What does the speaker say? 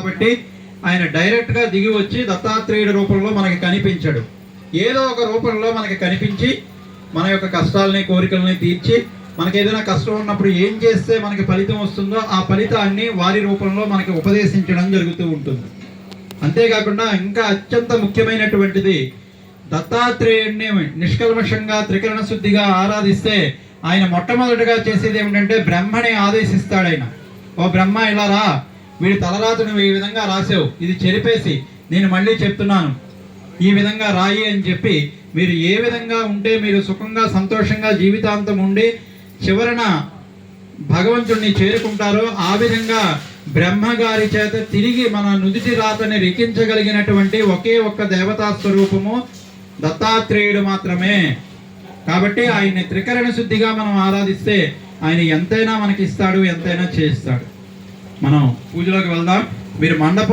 కాబట్టి ఆయన డైరెక్ట్గా దిగి వచ్చి దత్తాత్రేయుడి రూపంలో మనకి కనిపించాడు. ఏదో ఒక రూపంలో మనకి కనిపించి మన యొక్క కష్టాలని కోరికలని తీర్చి మనకి ఏదైనా కష్టం ఉన్నప్పుడు ఏం చేస్తే మనకి ఫలితం వస్తుందో ఆ ఫలితాన్ని వారి రూపంలో మనకి ఉపదేశించడం జరుగుతూ ఉంటుంది. అంతేకాకుండా ఇంకా అత్యంత ముఖ్యమైనటువంటిది, దత్తాత్రేయుడిని నిష్కల్మషంగా త్రికరణ శుద్ధిగా ఆరాధిస్తే ఆయన మొట్టమొదటిగా చేసేది ఏమిటంటే బ్రహ్మని ఆదేశిస్తాడు. ఆయన, ఓ బ్రహ్మ ఇలా రా, వీడి తలరాతను ఈ విధంగా రాసావు, ఇది చెరిపేసి నేను మళ్ళీ చెప్తున్నాను ఈ విధంగా రాయి అని చెప్పి, మీరు ఏ విధంగా ఉంటే మీరు సుఖంగా సంతోషంగా జీవితాంతం ఉండి చివరన భగవంతుడిని చేరుకుంటారో ఆ విధంగా బ్రహ్మగారి చేత తిరిగి మన నుదిటి రాతని లిఖించగలిగినటువంటి ఒకే ఒక్క దేవతా స్వరూపము దత్తాత్రేయుడు మాత్రమే. కాబట్టి ఆయన్ని త్రికరణ శుద్ధిగా మనం ఆరాధిస్తే ఆయన ఎంతైనా మనకి ఇస్తాడు, ఎంతైనా చేస్తాడు. మనం పూజలోకి వెళ్దాం. మీరు మండపం